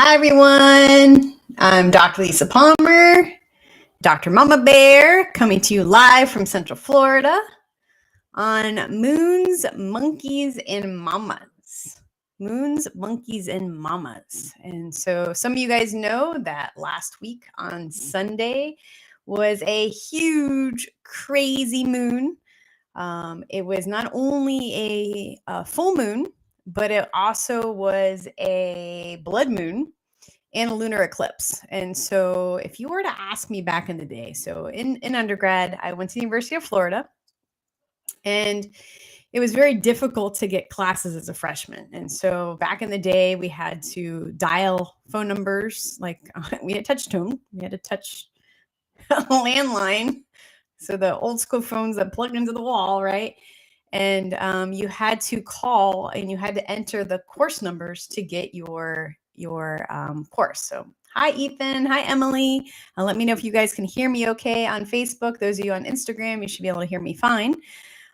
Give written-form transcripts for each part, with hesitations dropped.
Hi, everyone. I'm Dr. Lisa Palmer, Dr. Mama Bear, coming to you live from Central Florida on Moons, Monkeys, and Mamas. Moons, Monkeys, and Mamas. And so some of you guys know that last week on Sunday was a huge, crazy moon. It was not only a full moon, but it also was a blood moon and a lunar eclipse. And so if you were to ask me back in the day, so in undergrad, I went to the University of Florida, and it was very difficult to get classes as a freshman. And so back in the day, we had to dial phone numbers, like we had touch tone, we had to touch a landline. So the old school phones that plug into the wall, right? And you had to call and you had to enter the course numbers to get your course. So hi Ethan, hi Emily. Let me know if you guys can hear me okay on Facebook. Those of you on Instagram, you should be able to hear me fine.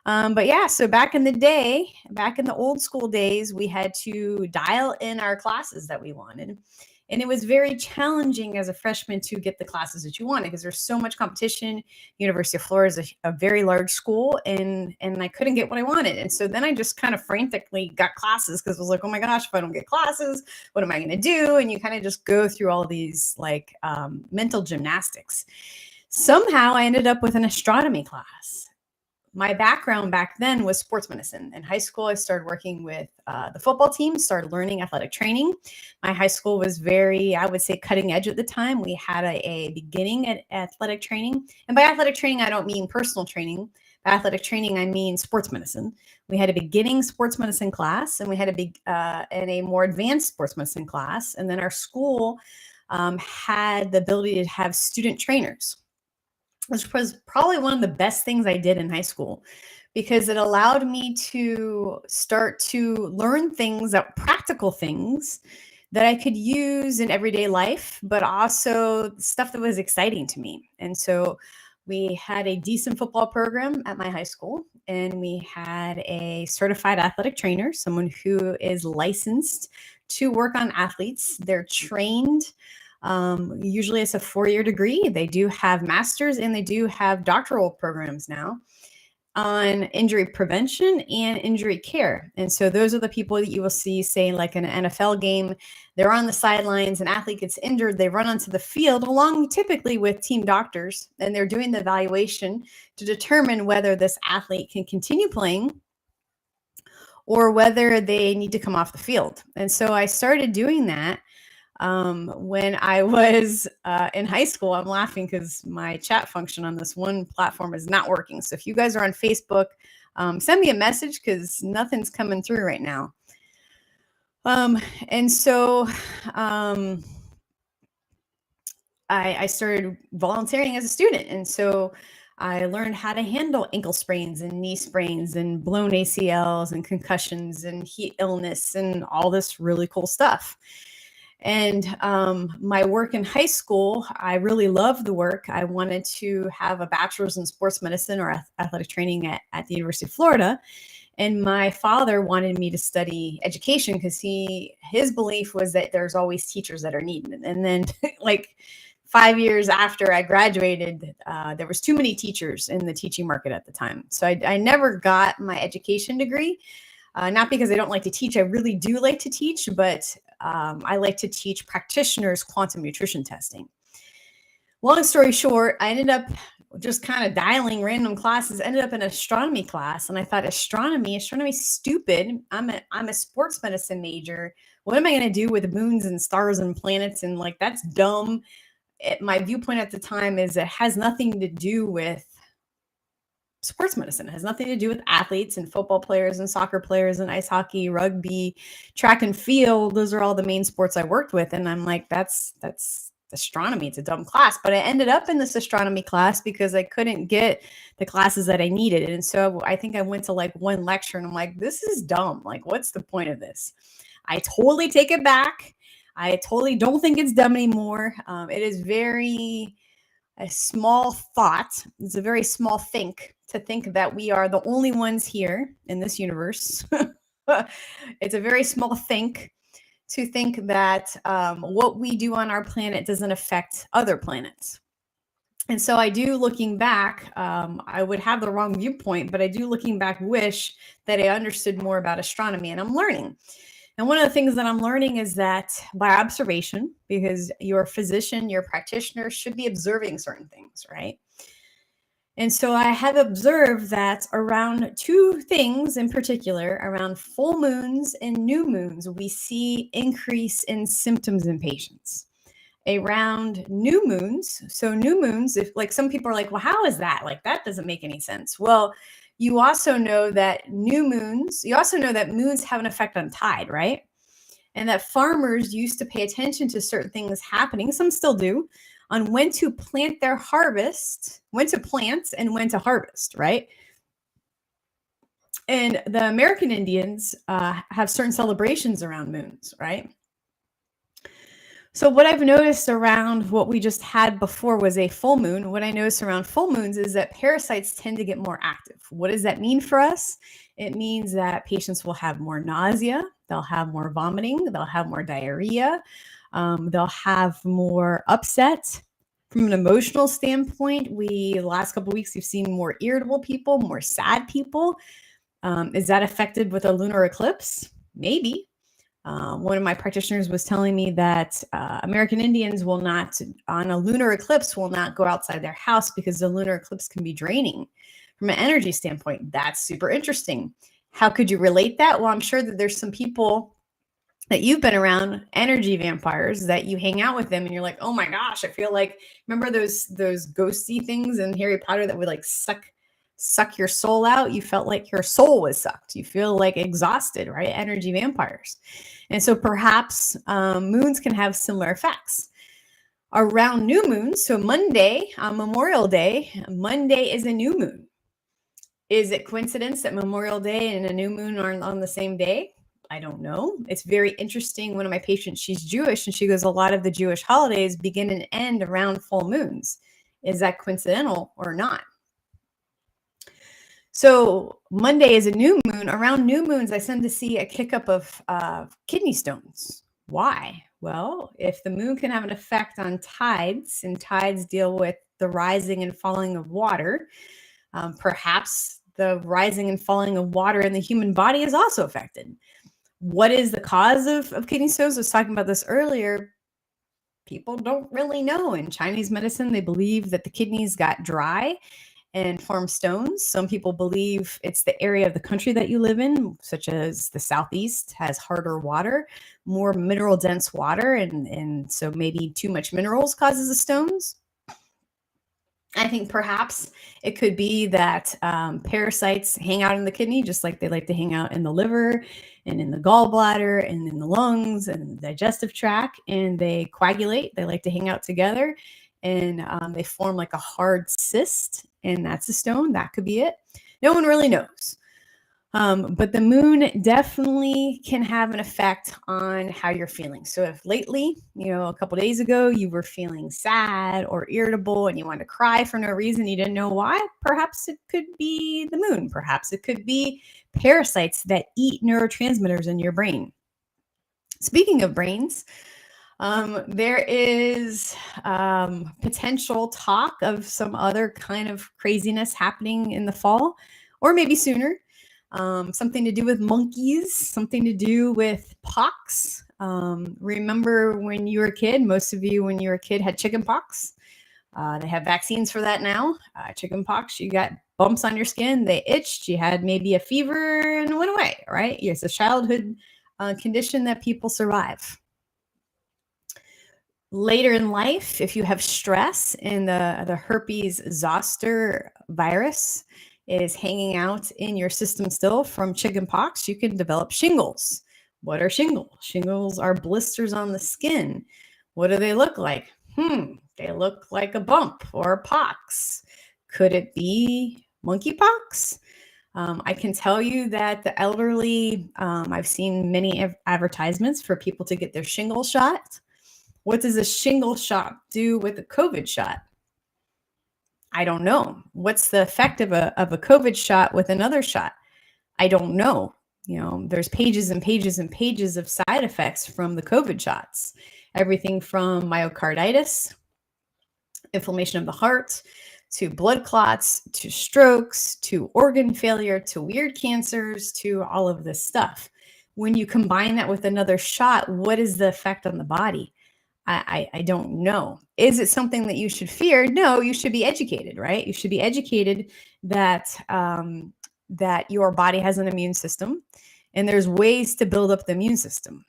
But yeah, so back in the day, back in the old school days, we had to dial in our classes that we wanted. And it was very challenging as a freshman to get the classes that you wanted because there's so much competition. University of Florida is a very large school, and I couldn't get what I wanted. And so then I just kind of frantically got classes because I was like, oh my gosh, if I don't get classes, what am I going to do? And you kind of just go through all these like mental gymnastics. Somehow I ended up with an astronomy class. My background back then was sports medicine. In high school, I started working with the football team, started learning athletic training. My high school was very, I would say, cutting edge at the time. We had a beginning at athletic training. And by athletic training, I don't mean personal training. By athletic training, I mean sports medicine. We had a beginning sports medicine class, and we had a more advanced sports medicine class. And then our school had the ability to have student trainers, which was probably one of the best things I did in high school because it allowed me to start to learn practical things that I could use in everyday life, but also stuff that was exciting to me. And so we had a decent football program at my high school, and we had a certified athletic trainer, someone who is licensed to work on athletes. They're trained. Usually it's a 4-year degree. They do have masters and they do have doctoral programs now on injury prevention and injury care. And so those are the people that you will see, say, like in an NFL game, they're on the sidelines, an athlete gets injured, they run onto the field along typically with team doctors, and they're doing the evaluation to determine whether this athlete can continue playing or whether they need to come off the field. And so I started doing that when I was in high school. I'm laughing because my chat function on this one platform is not working. So if you guys are on Facebook, send me a message because nothing's coming through right now. And so I started volunteering as a student. And so I learned how to handle ankle sprains and knee sprains and blown ACLs and concussions and heat illness and all this really cool stuff. And my work in high school, I really loved the work. I wanted to have a bachelor's in sports medicine or athletic training at the University of Florida. And my father wanted me to study education because his belief was that there's always teachers that are needed. And then like 5 years after I graduated, there was too many teachers in the teaching market at the time. So I never got my education degree. Not because I don't like to teach. I really do like to teach, but I like to teach practitioners quantum nutrition testing. Long story short, I ended up just kind of dialing random classes, ended up in an astronomy class. And I thought, astronomy's stupid. I'm a sports medicine major. What am I going to do with moons and stars and planets? And like, that's dumb. My viewpoint at the time is it has nothing to do with sports medicine. It has nothing to do with athletes and football players and soccer players and ice hockey, rugby, track and field. Those are all the main sports I worked with. And I'm like, that's astronomy. It's a dumb class. But I ended up in this astronomy class because I couldn't get the classes that I needed. And so I think I went to like one lecture and I'm like, this is dumb. Like, what's the point of this? I totally take it back. I totally don't think it's dumb anymore. It is a small thought. It's a very small think to think that we are the only ones here in this universe. It's a very small think to think that what we do on our planet doesn't affect other planets. And so I do, looking back, I would have the wrong viewpoint, but I do, looking back, wish that I understood more about astronomy, and I'm learning. And one of the things that I'm learning is that by observation, because your physician, your practitioner should be observing certain things, right? And so I have observed that around two things in particular, around full moons and new moons, we see increase in symptoms in patients. Around new moons, so new moons, if like some people are like, well, how is that? Like, that doesn't make any sense. Well, you also know that moons have an effect on tide, right? And that farmers used to pay attention to certain things happening, some still do, on when to plant their harvest, when to plant and when to harvest, right? And the American Indians have certain celebrations around moons, right? So what I've noticed around what we just had before was a full moon. What I noticed around full moons is that parasites tend to get more active. What does that mean for us? It means that patients will have more nausea, they'll have more vomiting, they'll have more diarrhea, they'll have more upset. From an emotional standpoint, the last couple of weeks, we've seen more irritable people, more sad people. Is that affected with a lunar eclipse? Maybe. One of my practitioners was telling me that American Indians will not, on a lunar eclipse, will not go outside their house because the lunar eclipse can be draining from an energy standpoint. That's super interesting. How could you relate that? Well, I'm sure that there's some people that you've been around, energy vampires, that you hang out with them and you're like, oh my gosh, I feel like, remember those ghosty things in Harry Potter that would like suck your soul out? You felt like your soul was sucked. You feel like exhausted, right? Energy vampires. And so perhaps moons can have similar effects. Around new moons, so Monday, on Memorial Day, Monday is a new moon. Is it coincidence that Memorial Day and a new moon are on the same day? I don't know. It's very interesting. One of my patients, she's Jewish, and she goes, a lot of the Jewish holidays begin and end around full moons. Is that coincidental or not? So Monday is a new moon. Around new moons, I tend to see a kick up of kidney stones. Why? Well, if the moon can have an effect on tides, and tides deal with the rising and falling of water, perhaps the rising and falling of water in the human body is also affected. What is the cause of kidney stones? I was talking about this earlier. People don't really know. In Chinese medicine, they believe that the kidneys got dry and form stones. Some people believe it's the area of the country that you live in, such as the Southeast, has harder water, more mineral dense water. And so maybe too much minerals causes the stones. I think perhaps it could be that parasites hang out in the kidney, just like they like to hang out in the liver and in the gallbladder and in the lungs and the digestive tract, and they coagulate. They like to hang out together, and they form like a hard cyst, and that's a stone. That could be it. No one really knows. But the moon definitely can have an effect on how you're feeling. So if lately, a couple days ago, you were feeling sad or irritable and you wanted to cry for no reason, you didn't know why, perhaps it could be the moon. Perhaps it could be parasites that eat neurotransmitters in your brain. Speaking of brains, there is potential talk of some other kind of craziness happening in the fall, or maybe sooner. Something to do with monkeys, something to do with pox. Remember when you were a kid, most of you when you were a kid had chicken pox. They have vaccines for that now. Chicken pox, you got bumps on your skin, they itched, you had maybe a fever and it went away, right? It's a childhood condition that people survive. Later in life, if you have stress and the herpes zoster virus is hanging out in your system still from chicken pox, you can develop shingles. What are shingles? Shingles are blisters on the skin. What do they look like? They look like a bump or a pox. Could it be monkeypox? I can tell you that the elderly, I've seen many advertisements for people to get their shingle shot. What does a shingle shot do with a COVID shot? I don't know. What's the effect of a COVID shot with another shot? I don't know. There's pages and pages and pages of side effects from the COVID shots, everything from myocarditis, inflammation of the heart, to blood clots, to strokes, to organ failure, to weird cancers, to all of this stuff. When you combine that with another shot, what is the effect on the body? I don't know. Is it something that you should fear? No, you should be educated, right? You should be educated that that your body has an immune system, and there's ways to build up the immune system.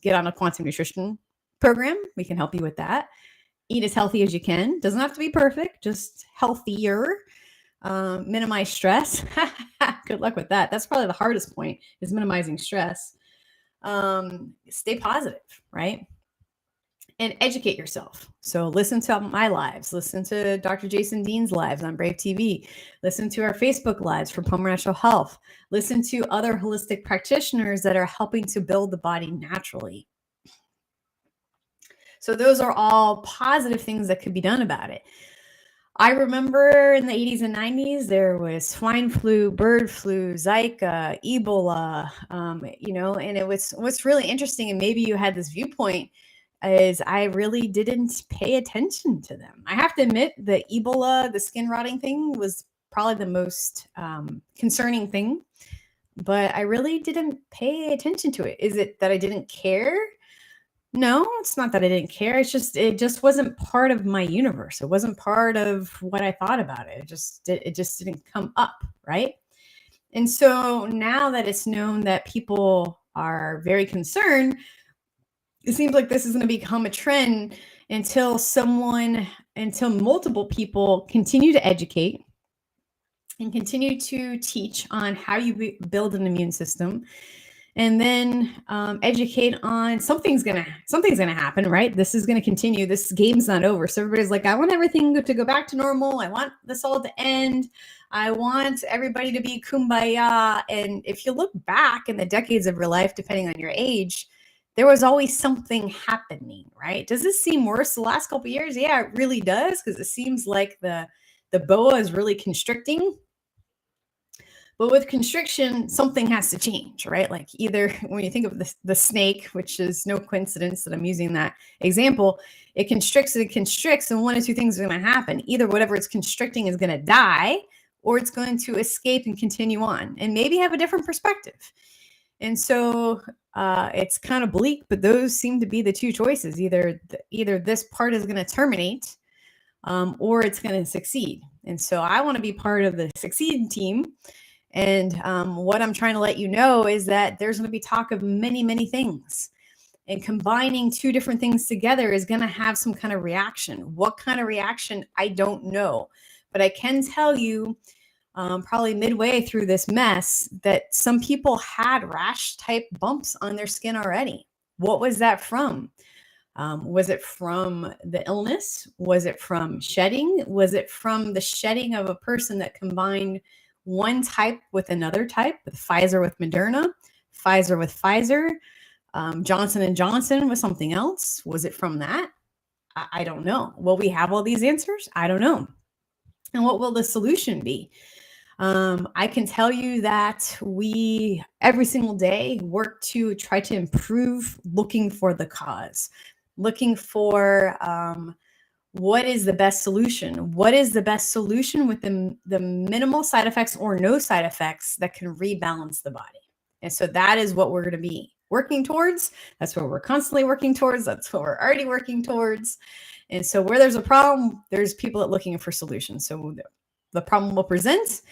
Get on a quantum nutrition program. We can help you with that. Eat as healthy as you can. Doesn't have to be perfect, just healthier. Minimize stress. Good luck with that. That's probably the hardest point, is minimizing stress. Stay positive, right? And educate yourself. So listen to my lives, listen to Dr. Jason Dean's lives on Brave TV, listen to our Facebook lives for Palmer Natural Health, listen to other holistic practitioners that are helping to build the body naturally. So those are all positive things that could be done about it. I remember in the 80s and 90s, there was swine flu, bird flu, Zika, Ebola, and it was, what's really interesting, and maybe you had this viewpoint, is I really didn't pay attention to them. I have to admit, the Ebola, the skin rotting thing, was probably the most concerning thing, but I really didn't pay attention to it. Is it that I didn't care? No, it's not that I didn't care. It just wasn't part of my universe. It wasn't part of what I thought about it. It just didn't come up, right? And so now that it's known that people are very concerned, it seems like this is going to become a trend until multiple people continue to educate and continue to teach on how you build an immune system, and then educate on something's gonna happen, right? This is gonna continue. This game's not over. So everybody's like, I want everything to go back to normal. I want this all to end. I want everybody to be kumbaya. And if you look back in the decades of your life, depending on your age, there was always something happening, right? Does this seem worse the last couple of years? Yeah, it really does, because it seems like the boa is really constricting. But with constriction, something has to change, right? Like, either when you think of the snake, which is no coincidence that I'm using that example, it constricts, and one of two things are going to happen. Either whatever it's constricting is going to die, or it's going to escape and continue on and maybe have a different perspective. And so it's kind of bleak, but those seem to be the two choices. Either this part is going to terminate, or it's going to succeed. And so I want to be part of the succeed team. And what I'm trying to let you know is that there's going to be talk of many, many things. And combining two different things together is going to have some kind of reaction. What kind of reaction? I don't know. But I can tell you, probably midway through this mess, that some people had rash type bumps on their skin already. What was that from? Was it from the illness? Was it from shedding? Was it from the shedding of a person that combined one type with another type, with Pfizer with Moderna, Pfizer with Pfizer, Johnson & Johnson with something else? Was it from that? I don't know. Will we have all these answers? I don't know. And what will the solution be? I can tell you that we every single day work to try to improve, looking for the cause, looking for what is the best solution? What is the best solution with the minimal side effects or no side effects that can rebalance the body? And so that is what we're going to be working towards. That's what we're constantly working towards. That's what we're already working towards. And so where there's a problem, there's people that are looking for solutions. So the problem will present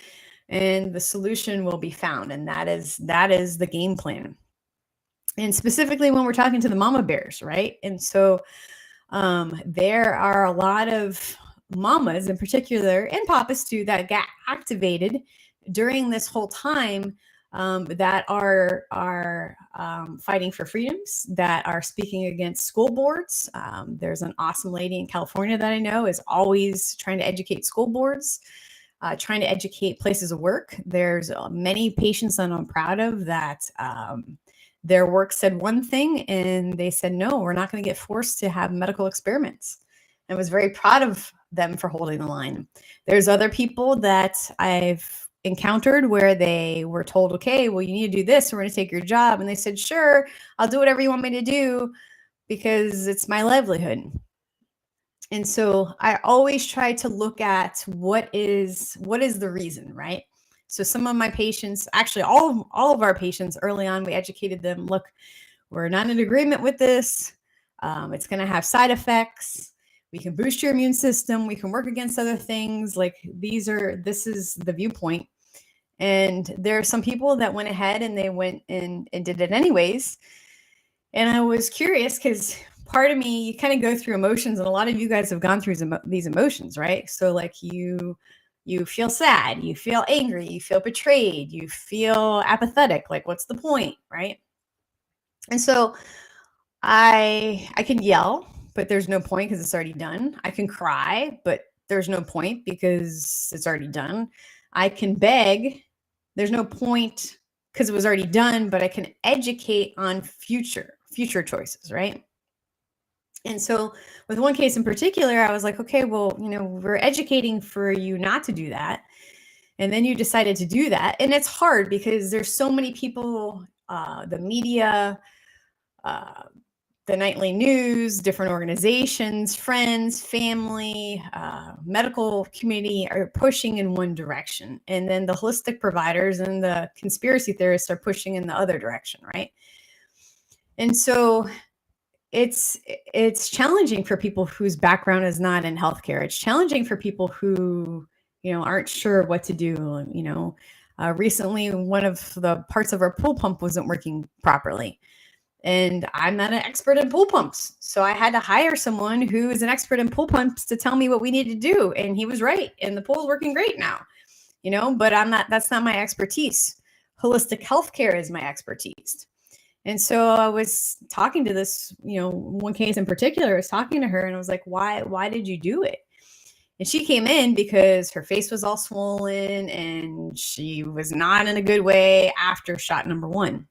and the solution will be found. And that is the game plan. And specifically when we're talking to the mama bears, right? And so there are a lot of mamas in particular, and papas too, that got activated during this whole time, that are fighting for freedoms, that are speaking against school boards. There's an awesome lady in California that I know is always trying to educate school boards, trying to educate places of work. There's many patients that I'm proud of that their work said one thing and they said, no, we're not going to get forced to have medical experiments. I was very proud of them for holding the line. There's other people that I've encountered where they were told, okay, well, you need to do this. We're going to take your job. And they said, sure, I'll do whatever you want me to do because it's my livelihood. And so I always try to look at what is the reason, right? So some of my patients, actually all of our patients early on, we educated them, look, we're not in agreement with this. It's going to have side effects. We can boost your immune system. We can work against other things. Like this is the viewpoint. And there are some people that went ahead and they went and did it anyways. And I was curious because part of me, you kind of go through emotions, and a lot of you guys have gone through these emotions, right? So like you feel sad, you feel angry, you feel betrayed, you feel apathetic. Like, what's the point, right? And so I can yell, but there's no point because it's already done. I can cry, but there's no point because it's already done. I can beg. There's no point because it was already done, but I can educate on future choices, right? And so with one case in particular, I was like, okay, well, we're educating for you not to do that. And then you decided to do that. And it's hard because there's so many people, the media, the nightly news, different organizations, friends, family, medical community are pushing in one direction. And then the holistic providers and the conspiracy theorists are pushing in the other direction, right? And so it's challenging for people whose background is not in healthcare. It's challenging for people who, aren't sure what to do. Recently, one of the parts of our pool pump wasn't working properly. And I'm not an expert in pool pumps. So I had to hire someone who is an expert in pool pumps to tell me what we need to do. And he was right. And the pool's working great now, but that's not my expertise. Holistic healthcare is my expertise. And so I was talking to this, one case in particular, I was talking to her and I was like, why did you do it? And she came in because her face was all swollen and she was not in a good way after shot number 1.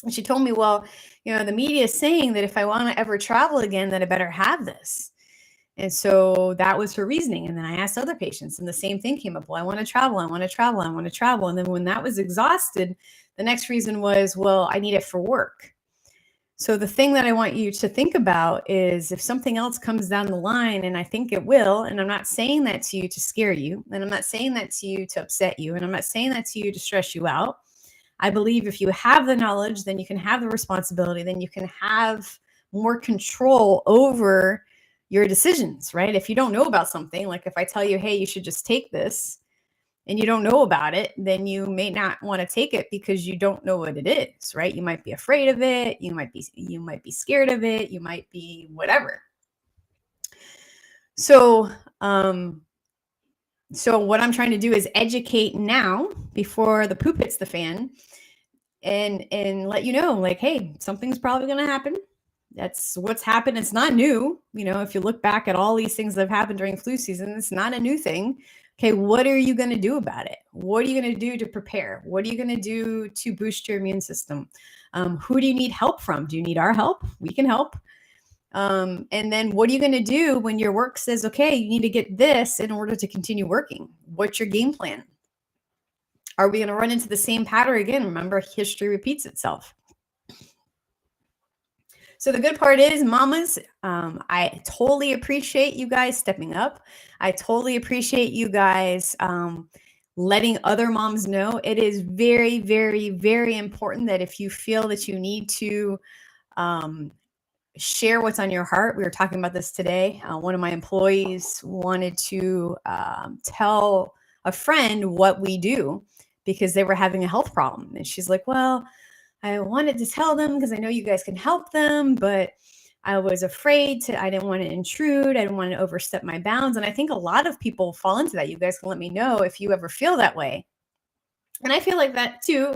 And she told me, well, the media is saying that if I want to ever travel again, that I better have this. And so that was her reasoning. And then I asked other patients and the same thing came up. Well, I want to travel. I want to travel. I want to travel. And then when that was exhausted, the next reason was, well, I need it for work. So the thing that I want you to think about is if something else comes down the line, and I think it will, and I'm not saying that to you to scare you, and I'm not saying that to you to upset you, and I'm not saying that to you to stress you out. I believe if you have the knowledge, then you can have the responsibility, then you can have more control over your decisions, right? If you don't know about something, like if I tell you, hey, you should just take this, and you don't know about it, then you may not want to take it because you don't know what it is, right? You might be afraid of it. You might be scared of it. You might be whatever. So what I'm trying to do is educate now before the poop hits the fan and let you know, like, hey, something's probably going to happen. That's what's happened. It's not new. If you look back at all these things that have happened during flu season, it's not a new thing. Okay, what are you going to do about it? What are you going to do to prepare? What are you going to do to boost your immune system? Who do you need help from? Do you need our help? We can help. And then what are you going to do when your work says, okay, you need to get this in order to continue working? What's your game plan? Are we going to run into the same pattern again? Remember, history repeats itself. So the good part is, mamas, I totally appreciate you guys stepping up. I totally appreciate you guys letting other moms know. It is very, very, very important that if you feel that you need to share what's on your heart. We were talking about this today. One of my employees wanted to tell a friend what we do because they were having a health problem. And she's like, well, I wanted to tell them because I know you guys can help them, but I was afraid I didn't want to intrude. I didn't want to overstep my bounds. And I think a lot of people fall into that. You guys can let me know if you ever feel that way. And I feel like that too,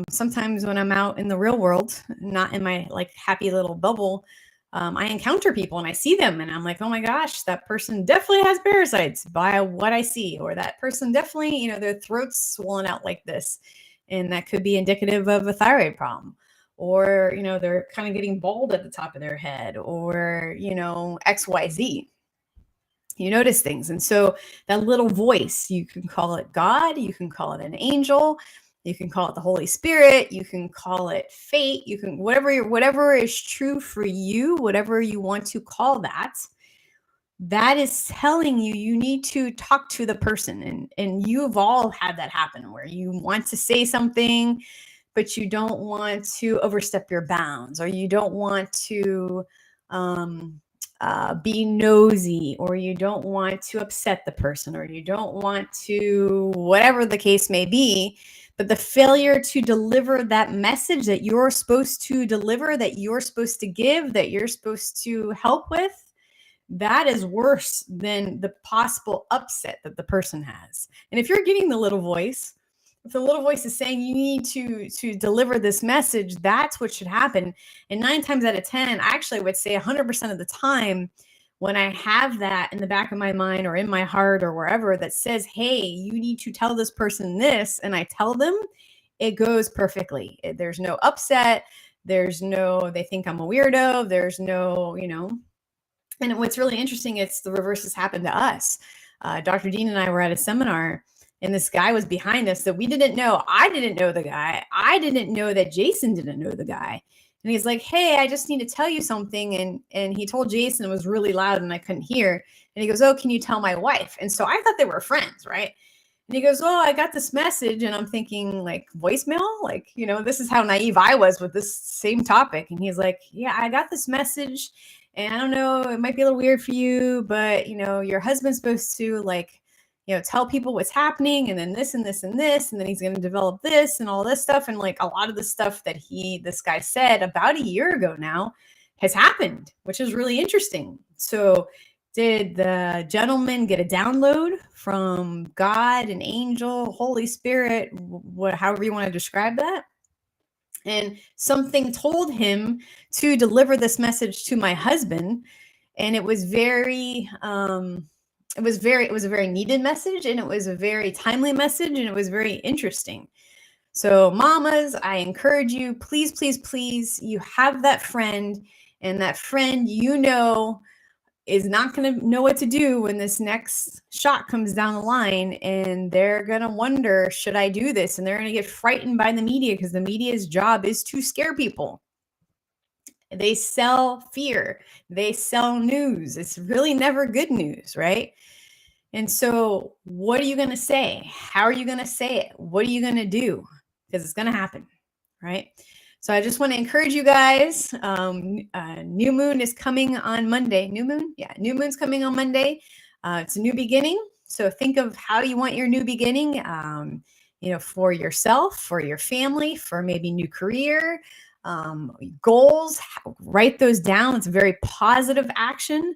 sometimes when I'm out in the real world, not in my like happy little bubble, I encounter people and I see them and I'm like, oh my gosh, that person definitely has parasites by what I see. Or that person definitely, their throat's swollen out like this. And that could be indicative of a thyroid problem. Or, they're kind of getting bald at the top of their head or, XYZ. You notice things. And so that little voice, you can call it God, you can call it an angel, you can call it the Holy Spirit, you can call it fate, you can whatever is true for you, whatever you want to call that, that is telling you you need to talk to the person. And you've all had that happen where you want to say something, but you don't want to overstep your bounds, or you don't want to be nosy, or you don't want to upset the person, or you don't want to, whatever the case may be. But the failure to deliver that message that you're supposed to deliver, that you're supposed to give, that you're supposed to help with, that is worse than the possible upset that the person has. And if you're getting the little voice, if the little voice is saying you need to deliver this message, that's what should happen. And 9 times out of 10, I actually would say 100% of the time, when I have that in the back of my mind or in my heart or wherever that says, hey, you need to tell this person this, and I tell them, it goes perfectly. There's no upset. There's no, they think I'm a weirdo. There's no, and what's really interesting, it's the reverse has happened to us. Dr. Dean and I were at a seminar, and this guy was behind us that we didn't know. I didn't know the guy. I didn't know that Jason didn't know the guy. And he's like, hey, I just need to tell you something. And he told Jason, it was really loud and I couldn't hear. And he goes, oh, can you tell my wife? And so I thought they were friends, right? And he goes, oh, I got this message. And I'm thinking, like, voicemail? Like, this is how naive I was with this same topic. And he's like, yeah, I got this message. And I don't know, it might be a little weird for you, but, your husband's supposed to, like, tell people what's happening, and then this and this and this, and then he's going to develop this and all this stuff. And, like, a lot of the stuff that this guy said about a year ago now has happened, which is really interesting. So did the gentleman get a download from God, an angel, Holy Spirit, however you want to describe that? And something told him to deliver this message to my husband. And it was it was a very needed message, and it was a very timely message, and it was very interesting. So mamas, I encourage you, please, please, please, you have that friend, and that friend, is not going to know what to do when this next shot comes down the line, and they're going to wonder, should I do this? And they're going to get frightened by the media, because the media's job is to scare people. They sell fear. They sell news. It's really never good news, right? And so what are you going to say? How are you going to say it? What are you going to do? Because it's going to happen, right? So I just want to encourage you guys. New moon is coming on Monday. New moon? Yeah, new moon's coming on Monday. It's a new beginning. So think of how you want your new beginning, for yourself, for your family, for maybe new career, goals. Write those down. It's a very positive action.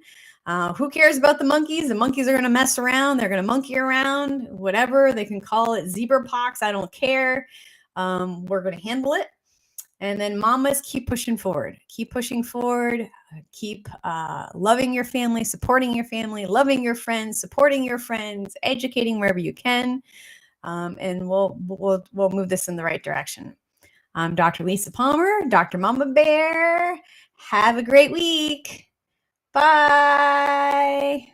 Who cares about the monkeys? The monkeys are going to mess around. They're going to monkey around, whatever. They can call it zebra pox. I don't care. We're going to handle it. And then mamas, keep pushing forward. Keep pushing forward. Keep loving your family, supporting your family, loving your friends, supporting your friends, educating wherever you can. And we'll move this in the right direction. I'm Dr. Lisa Palmer, Dr. Mama Bear. Have a great week. Bye.